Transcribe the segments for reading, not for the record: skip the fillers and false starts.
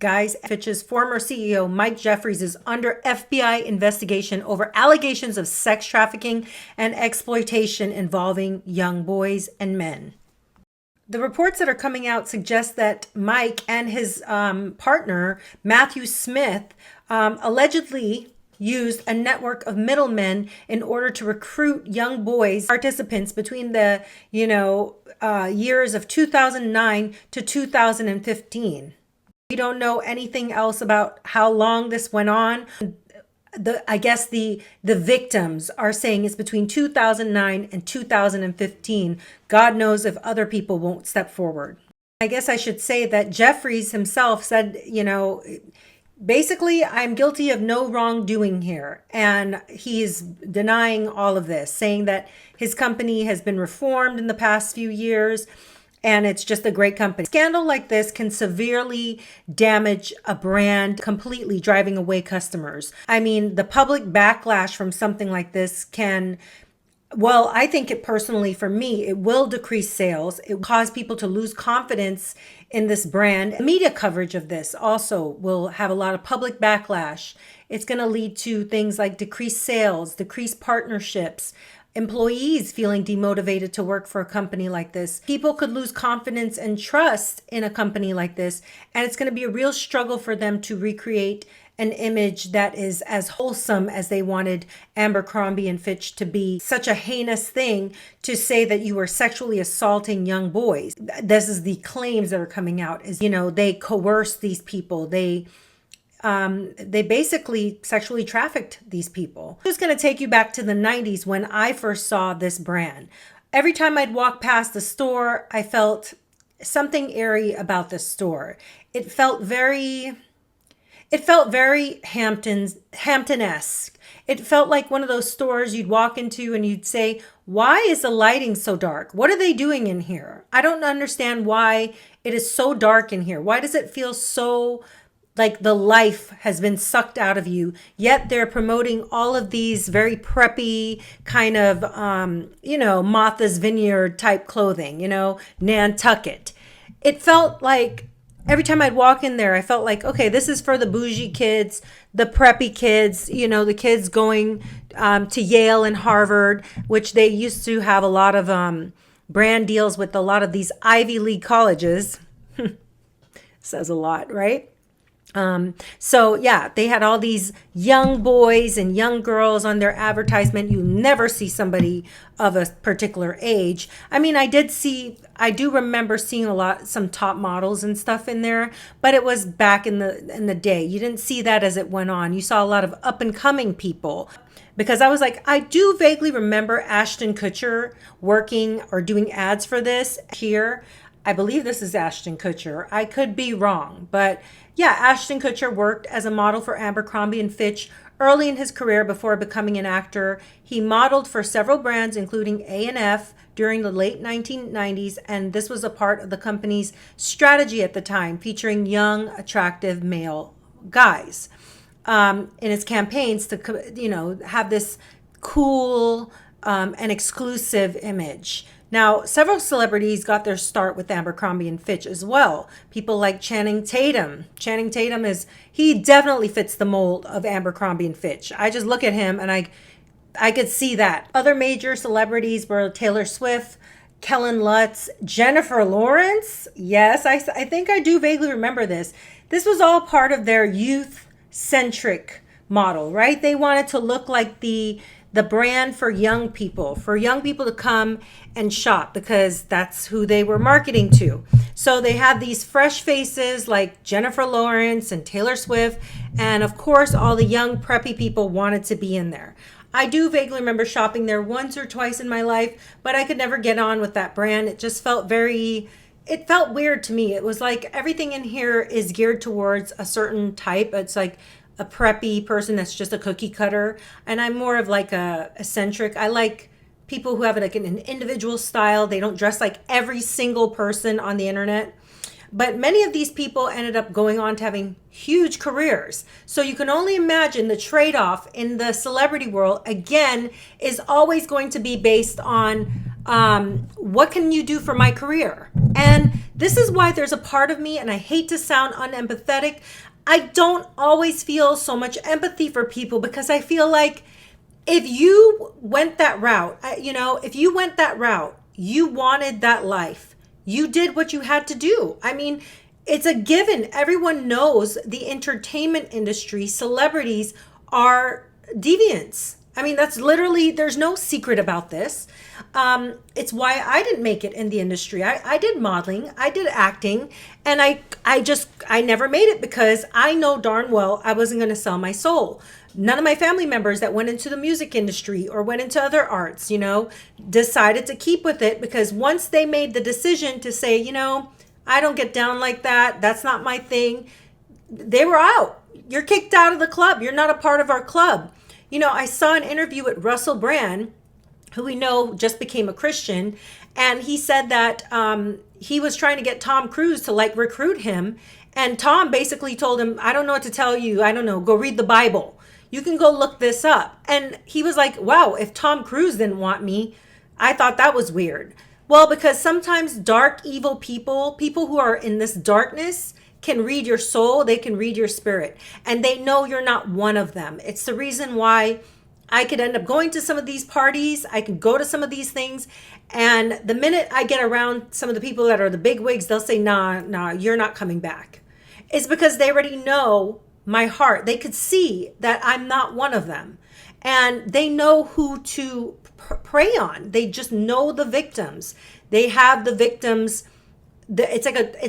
guys. Fitch's former CEO, Mike Jeffries, is under FBI investigation over allegations of sex trafficking and exploitation involving young boys and men. The reports that are coming out suggest that Mike and his partner, Matthew Smith, allegedly used a network of middlemen in order to recruit young boys participants between the years of 2009 to 2015. We don't know anything else about how long this went on. I guess the victims are saying it's between 2009 and 2015. God knows if other people won't step forward. I guess I should say that Jeffries himself said, basically, I'm guilty of no wrongdoing here. And he's denying all of this, saying that his company has been reformed in the past few years and it's just a great company. A scandal like this can severely damage a brand, completely driving away customers. I mean, the public backlash from something like this can, well, I think it personally, for me, it will decrease sales. It will cause people to lose confidence in this brand. Media coverage of this also will have a lot of public backlash. It's going to lead to things like decreased sales, decreased partnerships, employees feeling demotivated to work for a company like this. People could lose confidence and trust in a company like this, and it's going to be a real struggle for them to recreate an image that is as wholesome as they wanted Abercrombie and Fitch to be. Such a heinous thing to say that you were sexually assaulting young boys. This is the claims that are coming out, is, they coerced these people. They basically sexually trafficked these people. I'm just going to take you back to the 90s when I first saw this brand. Every time I'd walk past the store, I felt something airy about the store. It felt very Hampton-esque. It felt like one of those stores you'd walk into and you'd say, why is the lighting so dark? What are they doing in here? I don't understand why it is so dark in here. Why does it feel so like the life has been sucked out of you? Yet they're promoting all of these very preppy kind of, Martha's Vineyard type clothing, Nantucket. It felt like every time I'd walk in there, I felt like, okay, this is for the bougie kids, the preppy kids, the kids going to Yale and Harvard, which they used to have a lot of brand deals with a lot of these Ivy League colleges. Says a lot, right? So yeah, they had all these young boys and young girls on their advertisement. You never see somebody of a particular age. I mean, I do remember seeing some top models and stuff in there, but it was back in the day. You didn't see that as it went on. You saw a lot of up and coming people. Because I was like, I do vaguely remember Ashton Kutcher working or doing ads for this here. I believe this is Ashton Kutcher. I could be wrong, but yeah, Ashton Kutcher worked as a model for Abercrombie and Fitch early in his career before becoming an actor. He modeled for several brands, including A&F, during the late 1990s, and this was a part of the company's strategy at the time, featuring young, attractive male guys in its campaigns to, have this cool and exclusive image. Now, several celebrities got their start with Abercrombie and Fitch as well. People like Channing Tatum. Channing Tatum he definitely fits the mold of Abercrombie and Fitch. I just look at him and I could see that. Other major celebrities were Taylor Swift, Kellen Lutz, Jennifer Lawrence. Yes, I think I do vaguely remember this. This was all part of their youth-centric model, right? They wanted to look like the brand for young people to come and shop, because that's who they were marketing to. So they had these fresh faces like Jennifer Lawrence and Taylor Swift. And of course, all the young preppy people wanted to be in there. I do vaguely remember shopping there once or twice in my life, but I could never get on with that brand. It just felt it felt weird to me. It was like everything in here is geared towards a certain type. It's like a preppy person that's just a cookie cutter, and I'm more of like a eccentric. I like people who have like an individual style. They don't dress like every single person on the internet. But many of these people ended up going on to having huge careers. So you can only imagine the trade-off in the celebrity world, again, is always going to be based on What can you do for my career? And this is why there's a part of me, and I hate to sound unempathetic, I don't always feel so much empathy for people, because I feel like if you went that route, if you went that route, you wanted that life, you did what you had to do. I mean, it's a given. Everyone knows the entertainment industry, celebrities are deviants. I mean, that's literally, there's no secret about this. It's why I didn't make it in the industry. I did modeling, I did acting, and I never made it, because I know darn well I wasn't going to sell my soul. None of my family members that went into the music industry or went into other arts, decided to keep with it, because once they made the decision to say, I don't get down like that, that's not my thing, they were out. You're kicked out of the club. You're not a part of our club. I saw an interview with Russell Brand, who we know just became a Christian, and he said that he was trying to get Tom Cruise to recruit him, and Tom basically told him, I don't know what to tell you. I don't know. Go read the Bible. You can go look this up. And he was like, wow, if Tom Cruise didn't want me, I thought that was weird. Well, because sometimes dark, evil people who are in this darkness, can read your soul, they can read your spirit, and they know you're not one of them. It's the reason why I could end up going to some of these parties, I can go to some of these things, and the minute I get around some of the people that are the big wigs, they'll say, nah, you're not coming back. It's because they already know my heart. They could see that I'm not one of them, and they know who to prey on. They just know the victims. They have the victims. It's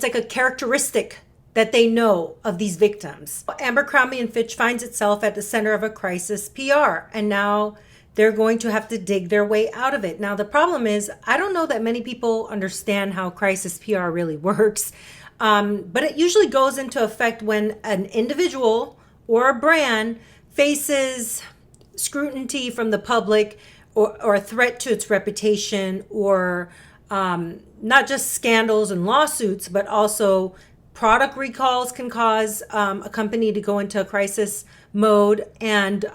like a characteristic that they know of these victims. Abercrombie and Fitch finds itself at the center of a crisis PR, and now they're going to have to dig their way out of it. Now, the problem is, I don't know that many people understand how crisis PR really works, but it usually goes into effect when an individual or a brand faces scrutiny from the public, or a threat to its reputation, or not just scandals and lawsuits, but also product recalls can cause a company to go into a crisis mode, and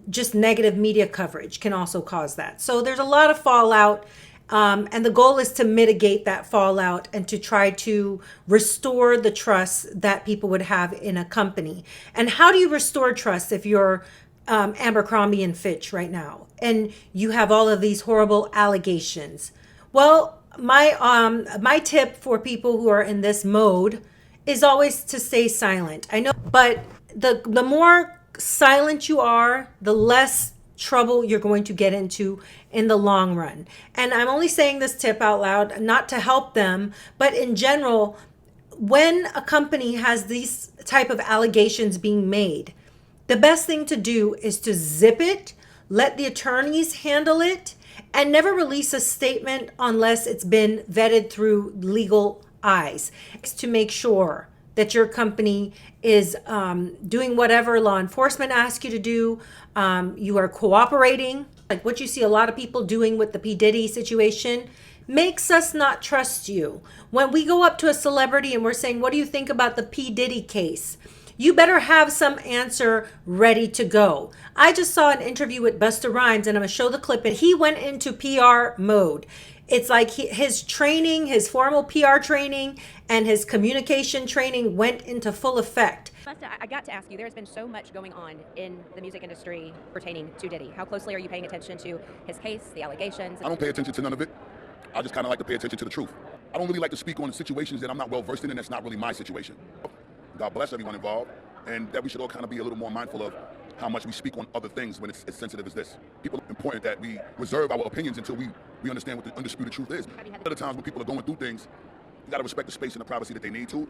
just negative media coverage can also cause that. So there's a lot of fallout, and the goal is to mitigate that fallout and to try to restore the trust that people would have in a company. And how do you restore trust if you're Abercrombie and Fitch right now and you have all of these horrible allegations? Well, my tip for people who are in this mode is always to stay silent. I know, but the more silent you are, the less trouble you're going to get into in the long run. And I'm only saying this tip out loud, not to help them, but in general, when a company has these type of allegations being made, the best thing to do is to zip it, let the attorneys handle it, and never release a statement unless it's been vetted through legal eyes, to make sure that your company is doing whatever law enforcement asks you to do. You are cooperating, like what you see a lot of people doing with the P. Diddy situation, makes us not trust you. When we go up to a celebrity and we're saying, what do you think about the P. Diddy case? You better have some answer ready to go. I just saw an interview with Busta Rhymes, and I'm going to show the clip, and he went into PR mode. It's like his training, his formal PR training, and his communication training went into full effect. Busta, I got to ask you, there's been so much going on in the music industry pertaining to Diddy. How closely are you paying attention to his case, the allegations? I don't pay attention to none of it. I just kind of like to pay attention to the truth. I don't really like to speak on situations that I'm not well versed in, and that's not really my situation. God bless everyone involved, and that we should all kind of be a little more mindful of how much we speak on other things when it's as sensitive as this. People, it's important that we reserve our opinions until we understand what the undisputed truth is. A lot of times when people are going through things, you gotta respect the space and the privacy that they need to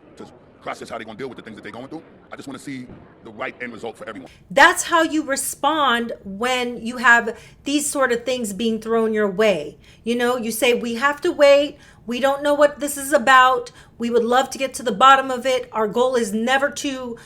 process how they're gonna deal with the things that they're going through. I just wanna see the right end result for everyone. That's how you respond when you have these sort of things being thrown your way. You know, you say, we have to wait, We don't know what this is about. We would love to get to the bottom of it. Our goal is never to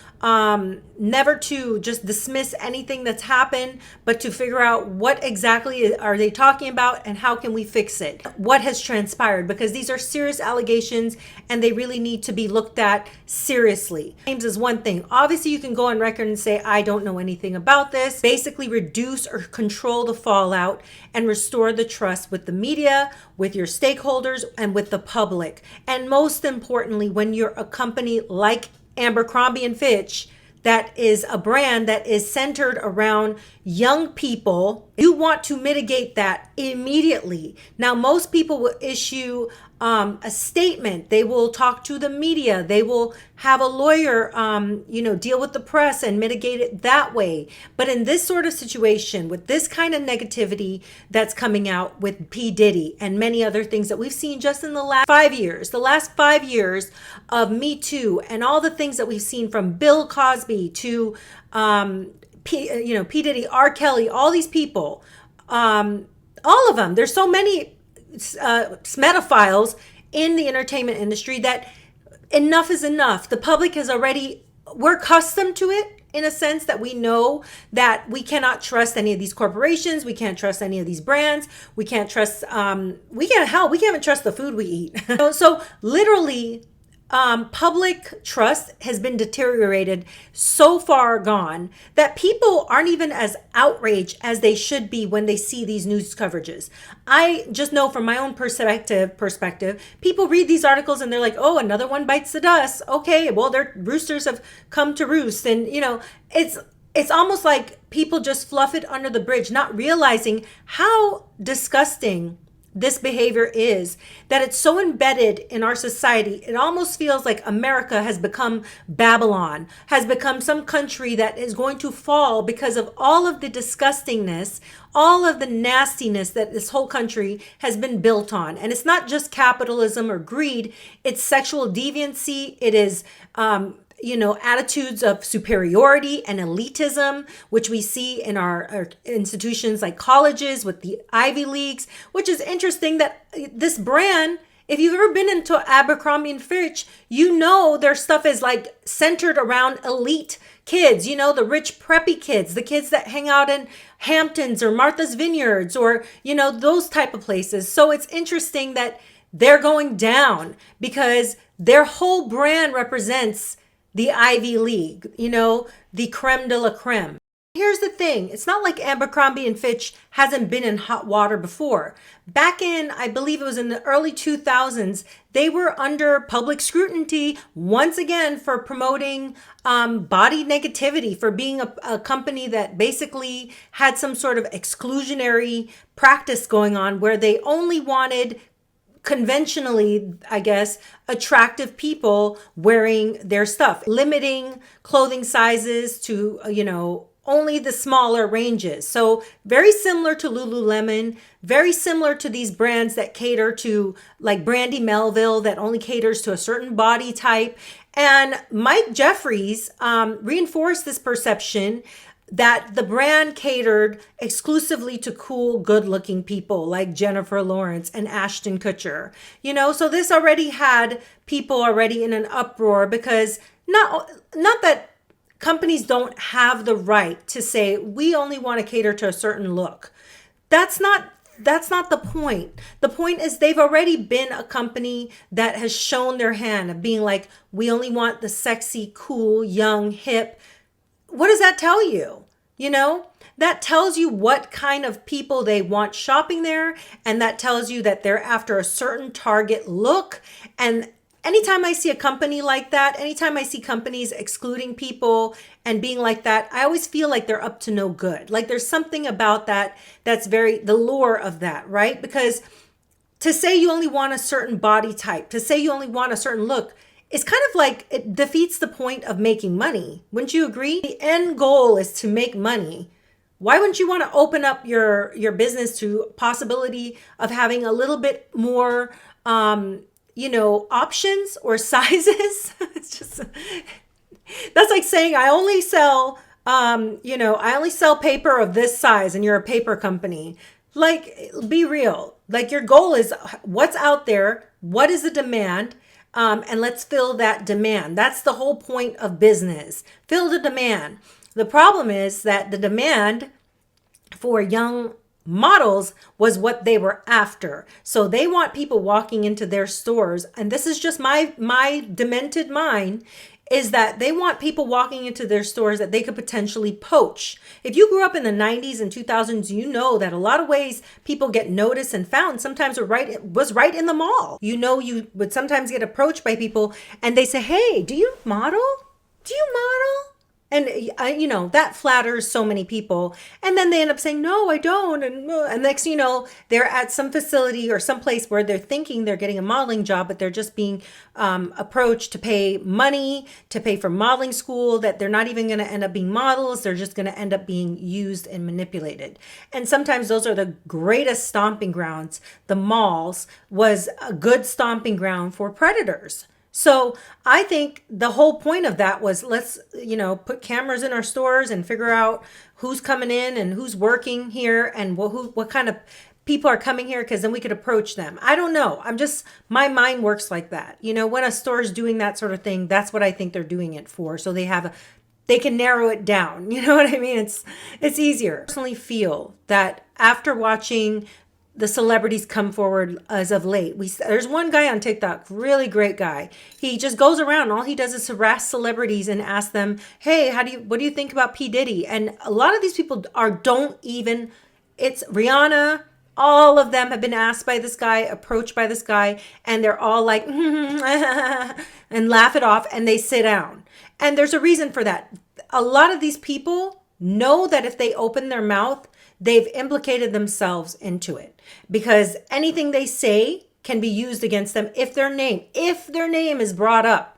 just dismiss anything that's happened, but to figure out what exactly are they talking about and how can we fix it? What has transpired? Because these are serious allegations and they really need to be looked at seriously. Claims is one thing. Obviously, you can go on record and say, I don't know anything about this. Basically, reduce or control the fallout and restore the trust with the media, with your stakeholders, and with the public. And most importantly, when you're a company like Abercrombie and Fitch, that is a brand that is centered around young people, you want to mitigate that immediately. Now, most people will issue a statement. They will talk to the media. They will have a lawyer, deal with the press and mitigate it that way. But in this sort of situation, with this kind of negativity that's coming out with P. Diddy and many other things that we've seen just in the last 5 years, of Me Too and all the things that we've seen from Bill Cosby to, P. Diddy, R. Kelly, all these people, all of them. There's so many smedophiles in the entertainment industry that enough is enough. The public we're accustomed to it in a sense that we know that we cannot trust any of these corporations. We can't trust any of these brands. We can't trust, we can't even trust the food we eat. So literally, public trust has been deteriorated so far gone that people aren't even as outraged as they should be when they see these news coverages. I just know from my own perspective, people read these articles and they're like, oh, another one bites the dust. Okay, well, their roosters have come to roost. And, it's almost like people just fluff it under the bridge, not realizing how disgusting this behavior is, that it's so embedded in our society. It almost feels like America has become Babylon, has become some country that is going to fall because of all of the disgustingness, all of the nastiness that this whole country has been built on. And it's not just capitalism or greed, it's sexual deviancy. It is, attitudes of superiority and elitism, which we see in our institutions like colleges with the Ivy Leagues, which is interesting that this brand, if you've ever been into Abercrombie and Fitch, their stuff is like centered around elite kids, the rich preppy kids, the kids that hang out in Hamptons or Martha's Vineyards or, those type of places. So it's interesting that they're going down because their whole brand represents the Ivy League, the creme de la creme. Here's the thing. It's not like Abercrombie and Fitch hasn't been in hot water before. Back in, I believe it was in the early 2000s, they were under public scrutiny once again for promoting body negativity, for being a company that basically had some sort of exclusionary practice going on where they only wanted conventionally, I guess, attractive people wearing their stuff, limiting clothing sizes to, only the smaller ranges. So very similar to Lululemon, very similar to these brands that cater to like Brandy Melville that only caters to a certain body type. And Mike Jeffries reinforced this perception that the brand catered exclusively to cool, good-looking people like Jennifer Lawrence and Ashton Kutcher. So this already had people already in an uproar because not that companies don't have the right to say, we only want to cater to a certain look. That's not the point. The point is they've already been a company that has shown their hand of being like, we only want the sexy, cool, young, hip. What does that tell you? That tells you what kind of people they want shopping there. And that tells you that they're after a certain target look. And anytime I see a company like that, anytime I see companies excluding people and being like that, I always feel like they're up to no good. Like there's something about that that's the lure of that, right? Because to say you only want a certain body type, to say you only want a certain look, it's kind of like it defeats the point of making money. Wouldn't you agree? The end goal is to make money. Why wouldn't you want to open up your business to possibility of having a little bit more, options or sizes? It's just, that's like saying I only sell, I only sell paper of this size and you're a paper company. Like, be real. Like your goal is what's out there, what is the demand, and let's fill that demand. That's the whole point of business. Fill the demand. The problem is that the demand for young models was what they were after. So they want people walking into their stores, and this is just my demented mind, is that they want people walking into their stores that they could potentially poach. If you grew up in the 90s and 2000s, you know that a lot of ways people get noticed and found sometimes was right in the mall. You know, you would sometimes get approached by people and they say, "Hey, do you model? Do you model?" And you know, that flatters so many people. And then they end up saying, "No, I don't." And next, you know, they're at some facility or some place where they're thinking they're getting a modeling job, but they're just being approached to pay money, to pay for modeling school, that they're not even going to end up being models. They're just going to end up being used and manipulated. And sometimes those are the greatest stomping grounds. The malls was a good stomping ground for predators. So I think the whole point of that was, let's, you know, put cameras in our stores and figure out who's coming in and who's working here and what kind of people are coming here, because then we could approach them. I don't know. My mind works like that. You know, when a store is doing that sort of thing, that's what I think they're doing it for. So they can narrow it down. You know what I mean? It's easier. I personally feel that after watching the celebrities come forward as of late, there's one guy on TikTok, really great guy. He just goes around, all he does is harass celebrities and ask them, "Hey, what do you think about P. Diddy?" And a lot of these people it's Rihanna, all of them have been asked by this guy, approached by this guy, and they're all like, and laugh it off, and they sit down. And there's a reason for that. A lot of these people know that if they open their mouth, they've implicated themselves into it, because anything they say can be used against them if their name is brought up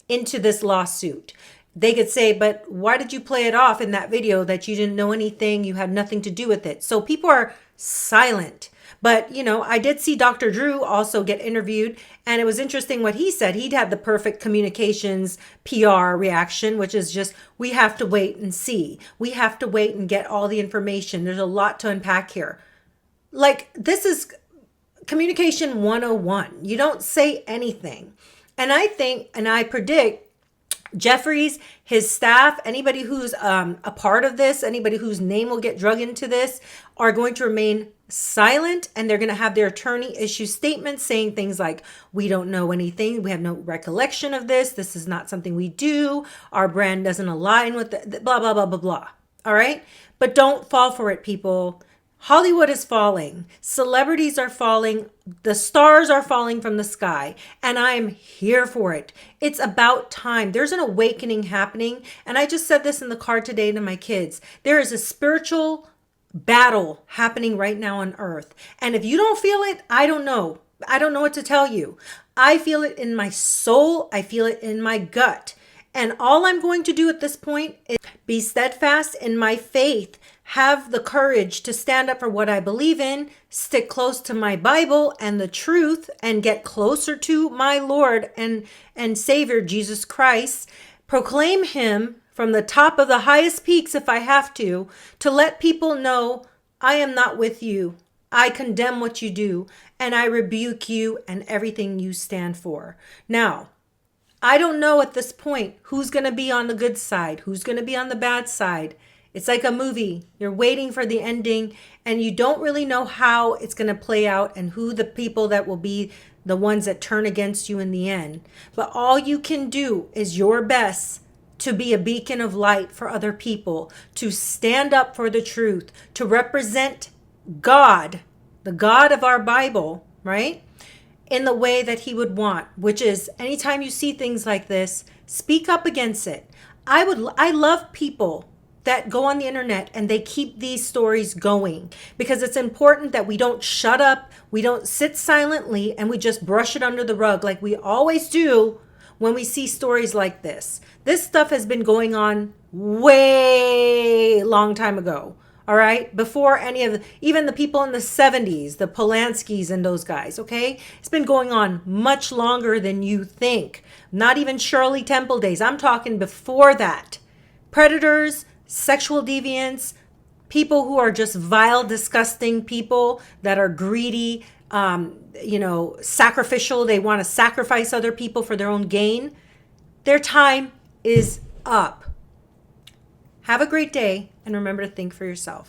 into this lawsuit. They could say, "But why did you play it off in that video that you didn't know anything, you had nothing to do with it?" So people are silent. But, you know, I did see Dr. Drew also get interviewed, and it was interesting what he said. He'd had the perfect communications PR reaction, which is just, we have to wait and see. We have to wait and get all the information. There's a lot to unpack here. Like, this is communication 101. You don't say anything. And I think, and I predict, Jeffries, his staff, anybody who's a part of this, anybody whose name will get drug into this, are going to remain silent, and they're going to have their attorney issue statements saying things like, "We don't know anything. We have no recollection of this. This is not something we do. Our brand doesn't align with the blah, blah, blah, blah, blah." All right? But don't fall for it, people. Hollywood is falling. Celebrities are falling. The stars are falling from the sky. And I am here for it. It's about time. There's an awakening happening. And I just said this in the car today to my kids. There is a spiritual battle happening right now on earth. And if you don't feel it, I don't know. I don't know what to tell you. I feel it in my soul. I feel it in my gut. And all I'm going to do at this point is be steadfast in my faith, have the courage to stand up for what I believe in, stick close to my Bible and the truth, and get closer to my Lord and Savior, Jesus Christ. Proclaim him from the top of the highest peaks if I have to let people know, I am not with you. I condemn what you do, and I rebuke you and everything you stand for. Now, I don't know at this point who's going to be on the good side, who's going to be on the bad side. It's like a movie. You're waiting for the ending, and you don't really know how it's going to play out and who the people that will be the ones that turn against you in the end. But all you can do is your best to be a beacon of light for other people, to stand up for the truth, to represent God, the God of our Bible, right? In the way that he would want, which is anytime you see things like this, speak up against it. I love people that go on the internet and they keep these stories going, because it's important that we don't shut up, we don't sit silently, and we just brush it under the rug like we always do when we see stories like this. This stuff has been going on way long time ago. All right, before even the people in the 70s, the Polanskis and those guys, okay? It's been going on much longer than you think. Not even Shirley Temple days. I'm talking before that. Predators, sexual deviants, people who are just vile, disgusting people that are greedy, sacrificial. They want to sacrifice other people for their own gain. Their time is up. Have a great day, and remember to think for yourself.